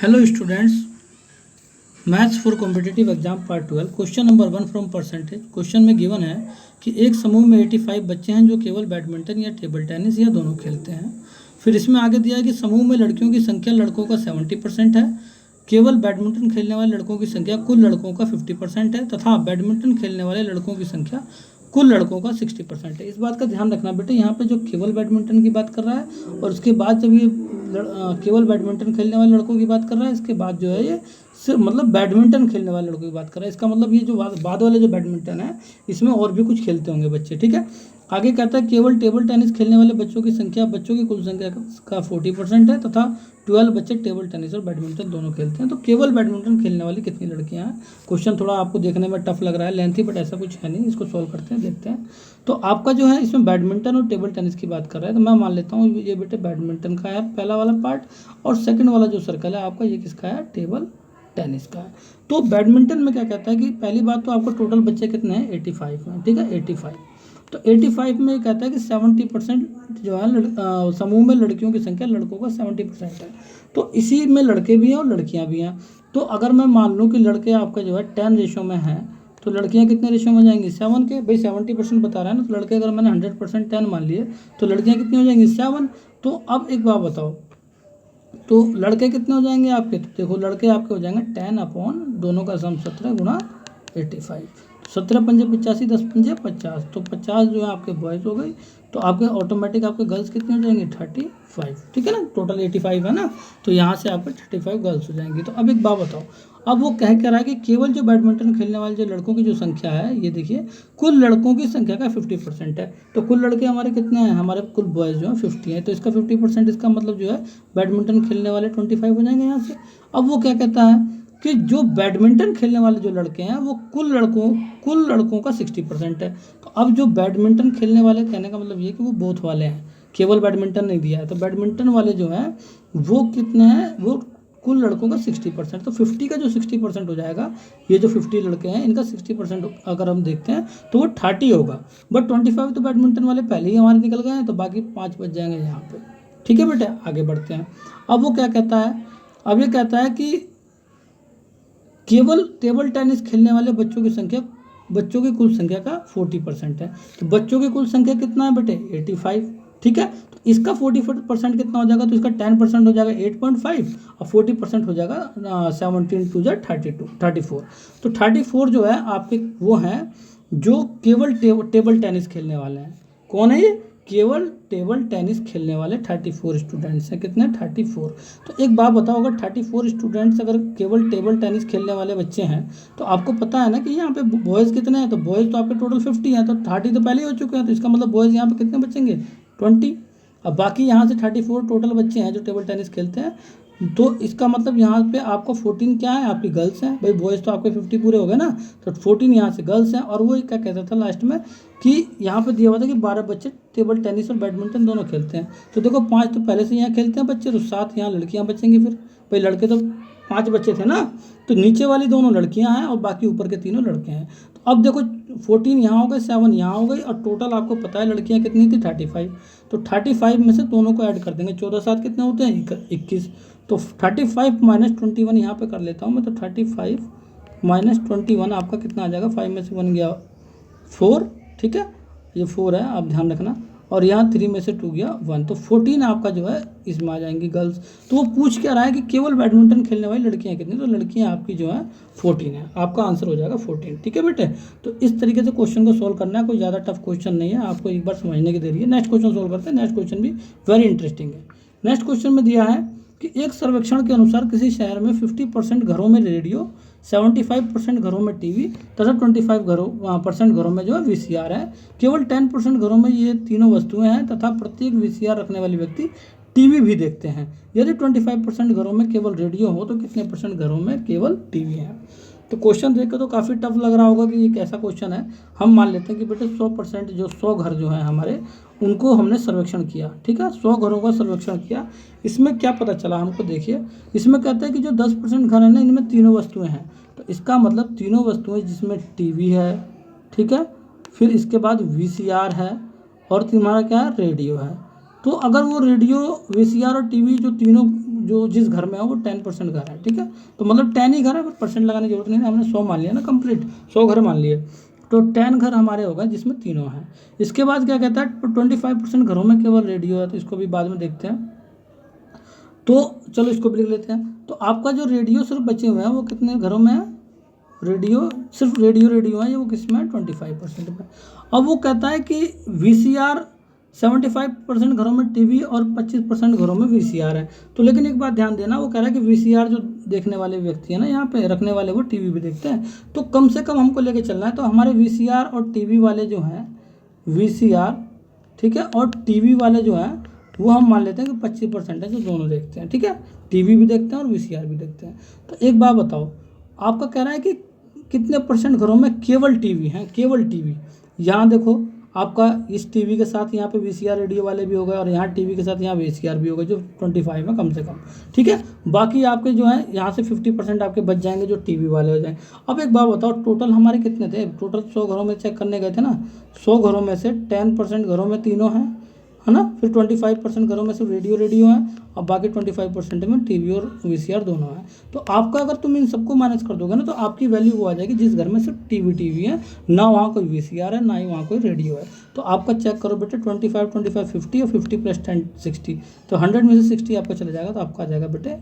Hello students, maths for competitive exam part 12 question number 1 from percentage. Question में given है कि एक समूह में 85 बच्चे हैं जो केवल बैडमिंटन या टेबल टेनिस या दोनों खेलते हैं। फिर इसमें आगे दिया है कि समूह में लड़कियों की संख्या लड़कों का 70% है, केवल बैडमिंटन खेलने वाले लड़कों की संख्या कुल लड़कों का 50% है तथा बैडमिंटन खेलने वाले लड़कों की संख्या कुल लड़कों का 60% है। इस बात का ध्यान रखना बेटे, यहाँ पे जो केवल बैडमिंटन की बात कर रहा है और उसके बाद जब ये केवल बैडमिंटन खेलने वाले लड़कों की बात कर रहा है, इसके बाद जो है ये सिर्फ मतलब बैडमिंटन खेलने वाले लड़कों की बात कर रहा है। इसका मतलब ये जो बाद वाले जो बैडमिंटन है इसमें और भी कुछ खेलते होंगे बच्चे, ठीक है। आगे कहता है केवल टेबल टेनिस खेलने वाले बच्चों की संख्या बच्चों की कुल संख्या का 40% है तथा 12 बच्चे टेबल टेनिस और बैडमिंटन दोनों खेलते हैं। तो केवल बैडमिंटन खेलने वाली कितनी लड़कियां हैं। क्वेश्चन थोड़ा आपको देखने में टफ लग रहा है, लेंथी, बट ऐसा कुछ है नहीं। इसको सॉल्व करते हैं, देखते हैं। तो आपका जो है इसमें बैडमिंटन और टेबल टेनिस की बात कर रहा है, तो मैं मान लेता हूँ ये बेटे बैडमिंटन का है पहला वाला पार्ट, और सेकंड वाला जो सर्कल है आपका ये किसका है, टेबल टेनिस का है। तो बैडमिंटन में क्या कहता है कि पहली बात तो आपको टोटल बच्चे कितने हैं, 85 हैं, ठीक है, 85। तो 85 में कहता है कि 70% जो है समूह में लड़कियों की संख्या लड़कों का 70% है। तो इसी में लड़के भी हैं और लड़कियां भी हैं। तो अगर मैं मान लूँ कि लड़के आपका जो है 10 रेशो में हैं, तो लड़कियां कितने रेशो में जाएंगी, 7 के। भाई 70% बता रहा है ना, तो लड़के अगर मैंने 100% 10 मान लिए तो लड़कियां कितनी हो जाएंगी, 7। तो अब एक बात बताओ, तो लड़के कितने हो जाएंगे आपके, तो देखो लड़के आपके हो जाएंगे 10 अपॉन दोनों का सम 17 गुणा 85। 17 पंजे 85, 10 पंजे 50, तो 50 जो है आपके बॉयज़ हो गई। तो आपके ऑटोमेटिक आपके गर्ल्स कितने हो जाएंगे, 35, ठीक है ना। टोटल 85 है ना, तो यहाँ से आपके 35 गर्ल्स हो जाएंगी। तो अब एक बात बताओ, अब वो कह रहा है कि केवल जो बैडमिंटन खेलने वाले जो लड़कों की जो संख्या है, ये देखिए कुल लड़कों की संख्या का 50% है। तो कुल लड़के हमारे कितने हैं, हमारे कुल बॉयज़ जो है 50 हैं। तो इसका 50%, इसका मतलब जो है बैडमिंटन खेलने वाले 25 हो जाएंगे यहाँ से। अब वो क्या कहता है कि जो बैडमिंटन खेलने वाले जो लड़के हैं वो कुल लड़कों का 60% है। तो अब जो बैडमिंटन खेलने वाले, कहने का मतलब ये कि वो बोथ वाले हैं, केवल बैडमिंटन नहीं दिया है। तो बैडमिंटन वाले जो हैं वो कितने हैं, वो कुल लड़कों का 60%। तो 50 का जो 60% हो जाएगा, ये जो 50 लड़के हैं इनका 60% अगर हम देखते हैं तो वो 30 होगा। बट 25 तो बैडमिंटन वाले पहले ही हमारे निकल गए हैं, तो बाकी 5 बच जाएंगे यहाँ पे, ठीक है बेटे। आगे बढ़ते हैं। अब वो क्या कहता है, अब ये कहता है कि केवल टेबल टेनिस खेलने वाले बच्चों की संख्या बच्चों की कुल संख्या का 40% है। तो बच्चों की कुल संख्या कितना है बेटे, 85, ठीक है। तो इसका 40% कितना हो जाएगा, तो इसका 10% हो जाएगा 8.5 और 40% हो जाएगा 17 टू 34। तो 34 जो है आपके वो हैं जो केवल टेबल टेनिस खेलने वाले हैं। कौन है ये, केवल टेबल टेनिस खेलने वाले 34 स्टूडेंट्स हैं। कितने, 34। तो एक बात बताओ, अगर 34 स्टूडेंट्स अगर केवल टेबल टेनिस खेलने वाले बच्चे हैं, तो आपको पता है ना कि यहाँ पे बॉयज़ कितने हैं, तो बॉयज़ तो आपके टोटल 50 हैं, तो 30 तो पहले ही हो चुके हैं। तो इसका मतलब बॉयज़ यहाँ पे कितने बचेंगे, 20। अब बाकी यहाँ से 34 टोटल बच्चे हैं जो टेबल टेनिस खेलते हैं। तो इसका मतलब यहाँ पे आपको 14 क्या है, आपकी गर्ल्स हैं। भाई बॉयज़ तो आपके 50 पूरे हो गए ना, तो 14 यहाँ से गर्ल्स हैं। और वो क्या कहता था लास्ट में कि यहाँ पे दिया हुआ था कि 12 बच्चे टेबल टेनिस और बैडमिंटन दोनों खेलते हैं। तो देखो 5 तो पहले से यहाँ खेलते हैं बच्चे, तो 7 यहाँ लड़कियाँ बचेंगी। फिर भाई लड़के तो 5 बच्चे थे ना, तो नीचे वाली दोनों लड़कियाँ हैं और बाकी ऊपर के तीनों लड़के हैं। तो अब देखो 14 यहाँ हो गए, 7 यहाँ हो गई, और टोटल आपको पता है लड़कियाँ कितनी थी, 35। तो 35 में से दोनों को ऐड कर देंगे, 14 7 कितने होते हैं, 21। तो 35 माइनस 21 यहाँ पे कर लेता हूँ मैं। तो 35 माइनस 21 आपका कितना आ जाएगा, 5 में से 1 गया 4, ठीक है, ये 4 है, आप ध्यान रखना। और यहाँ 3 में से 2 गया 1, तो 14 आपका जो है इसमें आ जाएंगी गर्ल्स। तो वो पूछ क्या रहा है कि केवल बैडमिंटन खेलने वाली लड़कियाँ कितनी, तो लड़कियाँ आपकी जो है 14 है। आपका आंसर हो जाएगा 14, ठीक है बेटे। तो इस तरीके से क्वेश्चन को सोल्व करना है, कोई ज़्यादा टफ क्वेश्चन नहीं है, आपको एक बार समझने की देरी है। नेक्स्ट क्वेश्चन सोल्व करते हैं। नेक्स्ट क्वेश्चन भी वेरी इंटरेस्टिंग है। नेक्स्ट क्वेश्चन में दिया है कि एक सर्वेक्षण के अनुसार किसी शहर में 50% घरों में रेडियो, 75% घरों में टीवी तथा 25% घरों में जो है वीसीआर है। केवल 10% घरों में ये तीनों वस्तुएं हैं तथा प्रत्येक वीसीआर रखने वाले व्यक्ति टीवी भी देखते हैं। यदि 25% घरों में केवल रेडियो हो तो कितने % घरों में केवल टीवी है। तो क्वेश्चन देख के तो काफ़ी टफ लग रहा होगा कि ये कैसा क्वेश्चन है। हम मान लेते हैं कि बेटे 100% जो 100 घर जो हैं हमारे, उनको हमने सर्वेक्षण किया, ठीक है, 100 घरों का सर्वेक्षण किया। इसमें क्या पता चला हमको, देखिए इसमें कहते हैं कि जो 10% घर है ना, इनमें तीनों वस्तुएं हैं। तो इसका मतलब तीनों वस्तुएं जिसमें टीवी है, ठीक है, फिर इसके बाद वीसीआर है और तुम्हारा क्या है, रेडियो है। तो अगर वो रेडियो, वीसीआर और टीवी जो तीनों जो जिस घर में है वो 10% घर है, ठीक है। तो मतलब 10 ही घर है, पर परसेंट लगाने की जरूरत नहीं है, हमने 100 मान लिया ना, कंप्लीट 100 घर मान लिए। तो 10 घर हमारे होगा जिसमें तीनों हैं। इसके बाद क्या कहता है, 25% घरों में केवल रेडियो है, तो इसको भी बाद में देखते हैं। तो चलो इसको भी लिख लेते हैं। तो आपका जो रेडियो सिर्फ बचे हुए हैं वो कितने घरों में है, रेडियो सिर्फ रेडियो है, ये वो किस में है, 25% में। अब वो कहता है कि VCR 75% घरों में, टीवी और 25% घरों में VCR है। तो लेकिन एक बात ध्यान देना, वो कह रहा है कि VCR जो देखने वाले व्यक्ति है ना, यहाँ पे रखने वाले वो टीवी भी देखते हैं, तो कम से कम हमको लेके चलना है। तो हमारे VCR और टीवी वाले जो हैं, VCR ठीक है, और टीवी वाले जो हैं वो हम मान लेते हैं कि 25% है, जो दोनों देखते हैं, ठीक है। टीवी भी देखते हैं और VCR भी देखते हैं। तो एक बात बताओ, आपका कह रहा है कि कितने % घरों में केवल टीवी हैं, केवल टीवी। यहाँ देखो आपका इस टीवी के साथ यहाँ पे VCR रेडियो वाले भी हो गए, और यहाँ टीवी के साथ यहाँ VCR भी हो गए, जो 25 है कम से कम, ठीक है। बाकी आपके जो है यहाँ से 50% आपके बच जाएंगे, जो टीवी वाले हो जाएंगे। अब एक बात बताओ, टोटल हमारे कितने थे, टोटल 100 घरों में चेक करने गए थे ना, 100 घरों में से 10% घरों में तीनों हैं, है ना। फिर 25% घरों में सिर्फ रेडियो है, और बाकी 25% में टीवी और VCR दोनों हैं। तो आपका अगर तुम इन सबको माइनस कर दोगे ना, तो आपकी वैल्यू वो आ जाएगी जिस घर में सिर्फ टीवी है, ना वहाँ कोई VCR है, ना ही वहाँ कोई रेडियो है। तो आपका चेक करो बेटे, 25 50 और 50 + 10 60, तो 100 में से 60 आपका चले जाएगा, तो आपका आ जाएगा बेटे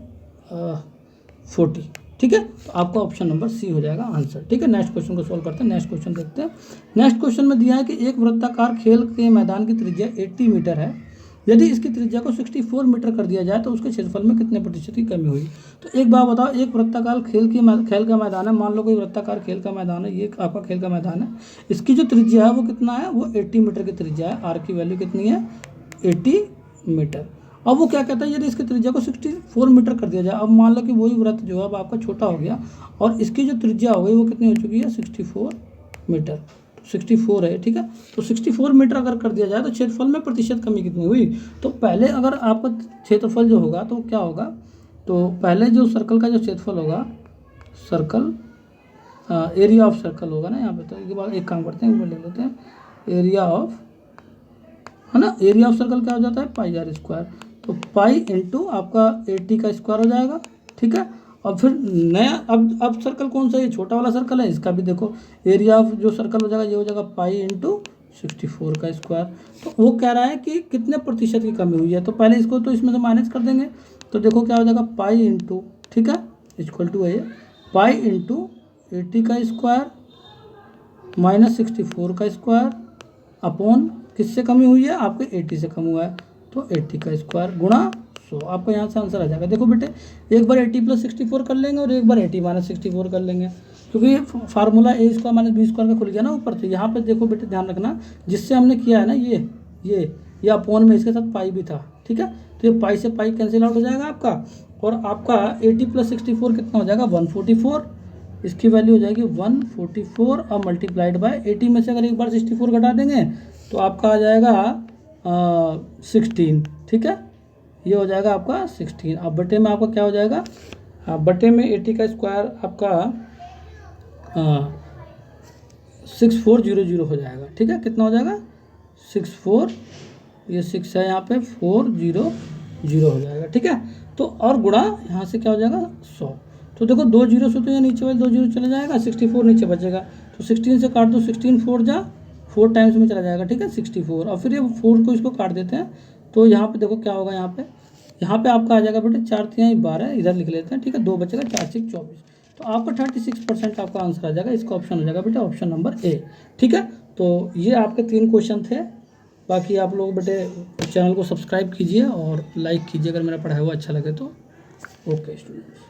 40, ठीक है। तो आपका ऑप्शन नंबर C हो जाएगा आंसर, ठीक है। नेक्स्ट क्वेश्चन को सोल्व करते हैं। नेक्स्ट क्वेश्चन देखते हैं। नेक्स्ट क्वेश्चन में दिया है कि एक वृत्ताकार खेल के मैदान की त्रिज्या 80 मीटर है, यदि इसकी त्रिज्या को 64 मीटर कर दिया जाए तो उसके क्षेत्रफल में कितने % की कमी हुई। तो एक बात बताओ, एक वृत्ताकार खेल का मैदान है, मान लो कोई वृत्ताकार खेल का मैदान है, ये आपका खेल का मैदान है, इसकी जो त्रिज्या है वो कितना है, वो 80 मीटर की त्रिज्या है, R की वैल्यू कितनी है, 80 मीटर। अब वो क्या कहता है, यदि इसकी त्रिज्या को 64 मीटर कर दिया जाए, अब मान लो कि वही वृत्त जो है अब आपका छोटा हो गया, और इसकी जो त्रिज्या हो गई वो कितनी हो चुकी है, 64 मीटर, 64 है, ठीक है। तो 64 मीटर अगर कर दिया जाए तो क्षेत्रफल में प्रतिशत कमी कितनी हुई। तो पहले अगर आपका क्षेत्रफल जो होगा तो क्या होगा, तो पहले जो सर्कल का जो क्षेत्रफल होगा, सर्कल एरिया ऑफ सर्कल होगा ना यहाँ पे। तो एक बार एक काम करते हैं, ऊपर लिख लेते हैं, एरिया ऑफ, है ना, एरिया ऑफ सर्कल क्या हो जाता है, πr²। तो पाई इंटू आपका 80 का स्क्वायर हो जाएगा, ठीक है। और फिर नया अब सर्कल कौन सा है, छोटा वाला सर्कल है, इसका भी देखो एरिया ऑफ जो सर्कल हो जाएगा ये हो जाएगा पाई इंटू 64 का स्क्वायर। तो वो कह रहा है कि कितने % की कमी हुई है। तो पहले इसको तो इसमें से माइनस कर देंगे, तो देखो क्या हो जाएगा, पाई इंटू, ठीक है, इक्वल टू है पाई इंटू 80 का स्क्वायर माइनस 64 का स्क्वायर अपॉन किससे कमी हुई है, आपके 80 से कम हुआ है, तो 80 का स्क्वायर गुणा 100। आपको यहाँ से आंसर आ जाएगा। देखो बेटे, एक बार 80 + 64 कर लेंगे और एक बार 80 - 64 कर लेंगे, क्योंकि फार्मूला A² - B² का खुल गया ना ऊपर। तो यहाँ पे देखो बेटे ध्यान रखना, जिससे हमने किया है ना ये अपॉन में इसके साथ पाई भी था, ठीक है। तो ये पाई से पाई कैंसिल आउट हो जाएगा आपका, और आपका 80 + 64 कितना हो जाएगा, 144। इसकी वैल्यू हो जाएगी 144 और मल्टीप्लाइड बाय 80 में से अगर एक बार 64 घटा देंगे तो आपका आ जाएगा 16, ठीक है। ये हो जाएगा आपका 16। अब बटे में आपका क्या हो जाएगा, बटे में 80 का स्क्वायर आपका 6400 हो जाएगा, ठीक है। कितना हो जाएगा, 64, ये 6 है यहाँ पे, 400 हो जाएगा, ठीक है। तो और गुणा यहाँ से क्या हो जाएगा, 100। तो देखो 2 0 से तो यहाँ नीचे वाले 2 0 चले जाएगा, 64 नीचे बचेगा, तो 16 से काट दो, 16 4 जा 4 टाइम्स में चला जाएगा, ठीक है, 64। और फिर ये 4 को इसको काट देते हैं, तो यहाँ पे देखो क्या होगा, यहाँ पे आपका आ जाएगा बेटे 4 3 12, इधर लिख लेते हैं, ठीक है, 2 बचेगा, 4 6 24। तो आपका 36% आपका आंसर आ जाएगा। इसका ऑप्शन हो जाएगा बेटे ऑप्शन नंबर A, ठीक है। तो ये आपके 3 क्वेश्चन थे। बाकी आप लोग बेटे चैनल को सब्सक्राइब कीजिए और लाइक कीजिए अगर मेरा पढ़ाया हुआ अच्छा लगे तो। Okay students.